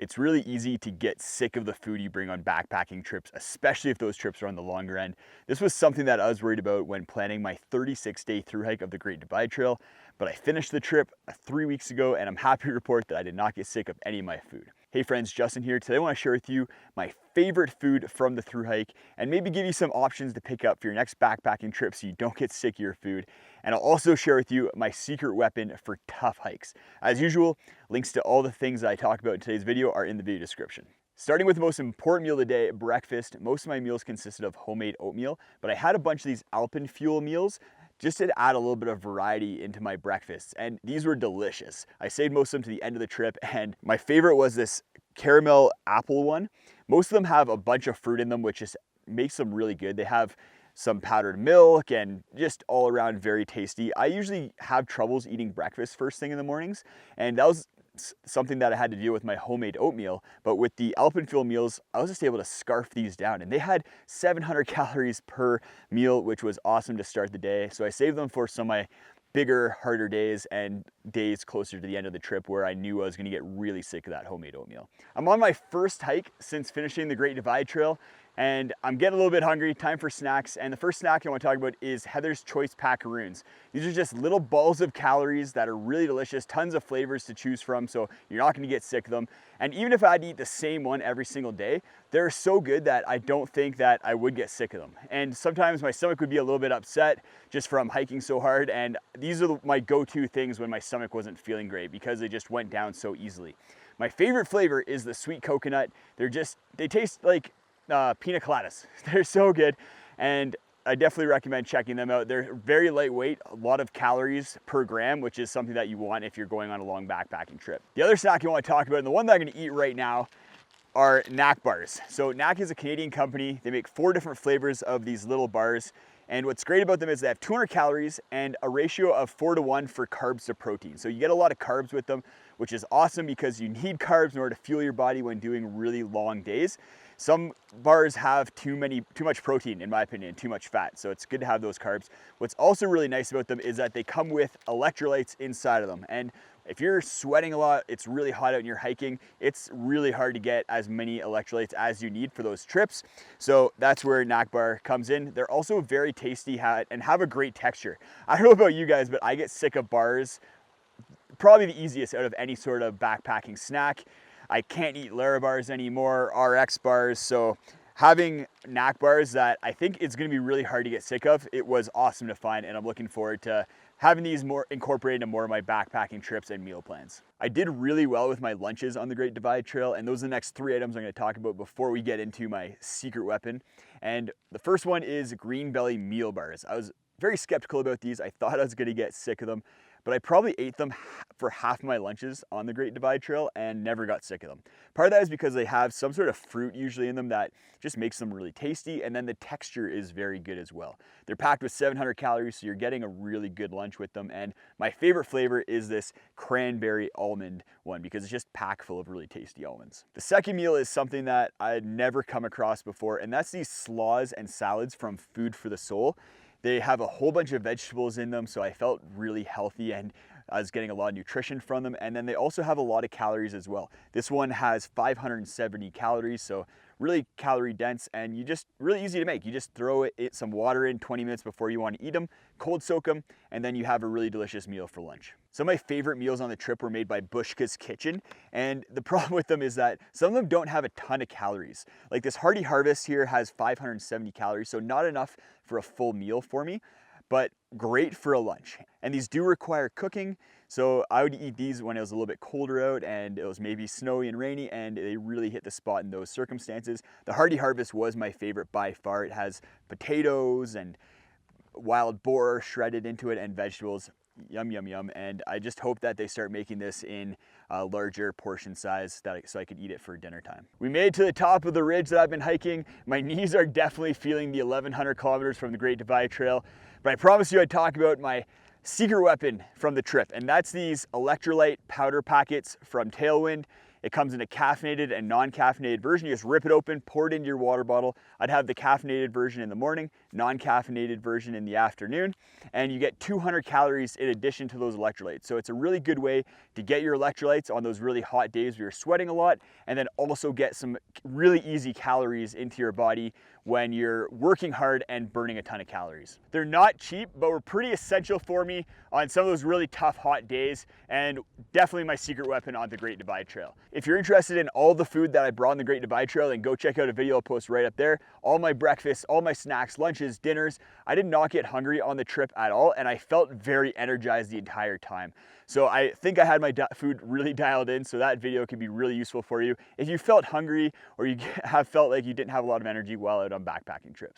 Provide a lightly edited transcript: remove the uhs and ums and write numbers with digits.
It's really easy to get sick of the food you bring on backpacking trips, especially if those trips are on the longer end. This was something that I was worried about when planning my 36-day thru hike of the Great Divide Trail, but I finished the trip 3 weeks ago and I'm happy to report that I did not get sick of any of my food. Hey friends, Justin here. Today I want to share with you my favorite food from the thru hike and maybe give you some options to pick up for your next backpacking trip so you don't get sick of your food. And I'll also share with you my secret weapon for tough hikes. As usual, links to all the things that I talk about in today's video are in the video description. Starting with the most important meal of the day, breakfast. Most of my meals consisted of homemade oatmeal, but I had a bunch of these Alpenfuel meals just to add a little bit of variety into my breakfasts, and these were delicious. I saved most of them to the end of the trip, and my favorite was this caramel apple one. Most of them have a bunch of fruit in them, which just makes them really good. They have some powdered milk and just all around very tasty. I usually have troubles eating breakfast first thing in the mornings, and that was something that I had to deal with my homemade oatmeal. But with the Alpenfuel meals, I was just able to scarf these down, and they had 700 calories per meal, which was awesome to start the day. So I saved them for some of my bigger, harder days and days closer to the end of the trip where I knew I was going to get really sick of that homemade oatmeal. I'm on my first hike since finishing the Great Divide Trail, and I'm getting a little bit hungry. Time for snacks, and the first snack I want to talk about is Heather's Choice Packaroons. These are just little balls of calories that are really delicious, tons of flavors to choose from, so you're not going to get sick of them. And even if I'd eat the same one every single day, they're so good that I don't think that I would get sick of them. And sometimes my stomach would be a little bit upset just from hiking so hard, and these are my go-to things when my stomach wasn't feeling great because they just went down so easily. My favorite flavor is the sweet coconut. They taste like pina coladas. They're so good, and I definitely recommend checking them out. They're very lightweight, a lot of calories per gram, which is something that you want if you're going on a long backpacking trip. The other snack you want to talk about, and the one that I'm going to eat right now, are Knack bars. So Knack is a Canadian company. They make 4 different flavors of these little bars, and what's great about them is they have 200 calories and a ratio of 4:1 for carbs to protein. So you get a lot of carbs with them, which is awesome because you need carbs in order to fuel your body when doing really long days. Some bars have too much protein, in my opinion, too much fat, so it's good to have those carbs. What's also really nice about them is that they come with electrolytes inside of them, and if you're sweating a lot, it's really hot out and you're hiking, it's really hard to get as many electrolytes as you need for those trips. So that's where Knack bar comes in. They're also very tasty and have a great texture. I don't know about you guys, but I get sick of bars probably the easiest out of any sort of backpacking snack. I can't eat Larabars anymore, RX bars, so having Knack bars that I think it's going to be really hard to get sick of, it was awesome to find, and I'm looking forward to having these more incorporated into more of my backpacking trips and meal plans. I did really well with my lunches on the Great Divide Trail, and those are the next 3 items I'm going to talk about before we get into my secret weapon. And the first one is Green Belly meal bars. I was very skeptical about these. I thought I was going to get sick of them, but I probably ate them for half my lunches on the Great Divide Trail and never got sick of them. Part of that is because they have some sort of fruit usually in them that just makes them really tasty, and then the texture is very good as well. They're packed with 700 calories, so you're getting a really good lunch with them, and my favorite flavor is this cranberry almond one because it's just packed full of really tasty almonds. The second meal is something that I had never come across before, and that's these slaws and salads from Food for the Soul. They have a whole bunch of vegetables in them, so I felt really healthy and I was getting a lot of nutrition from them. And then they also have a lot of calories as well. This one has 570 calories, so really calorie dense and really easy to make. You just throw some water in 20 minutes before you want to eat them, cold soak them, and then you have a really delicious meal for lunch. Some of my favorite meals on the trip were made by Bushka's Kitchen, and the problem with them is that some of them don't have a ton of calories. Like this Hearty Harvest here has 570 calories, so not enough for a full meal for me, but great for a lunch. And these do require cooking, so I would eat these when it was a little bit colder out and it was maybe snowy and rainy, and they really hit the spot in those circumstances. The Hearty Harvest was my favorite by far. It has potatoes and wild boar shredded into it and vegetables. Yum, yum, yum. And I just hope that they start making this in a larger portion size so I could eat it for dinner time. We made it to the top of the ridge that I've been hiking. My knees are definitely feeling the 1,100 kilometers from the Great Divide Trail, but I promised you I'd talk about my secret weapon from the trip, and that's these electrolyte powder packets from Tailwind. It comes in a caffeinated and non-caffeinated version. You just rip it open, pour it into your water bottle. I'd have the caffeinated version in the morning, non-caffeinated version in the afternoon, and you get 200 calories in addition to those electrolytes. So it's a really good way to get your electrolytes on those really hot days where you're sweating a lot, and then also get some really easy calories into your body when you're working hard and burning a ton of calories. They're not cheap, but were pretty essential for me on some of those really tough hot days, and definitely my secret weapon on the Great Divide Trail. If you're interested in all the food that I brought on the Great Divide Trail, then go check out a video I'll post right up there. All my breakfasts, all my snacks, lunches, dinners. I did not get hungry on the trip at all, and I felt very energized the entire time. So I think I had my food really dialed in, so that video can be really useful for you if you felt hungry or you have felt like you didn't have a lot of energy while out on backpacking trips.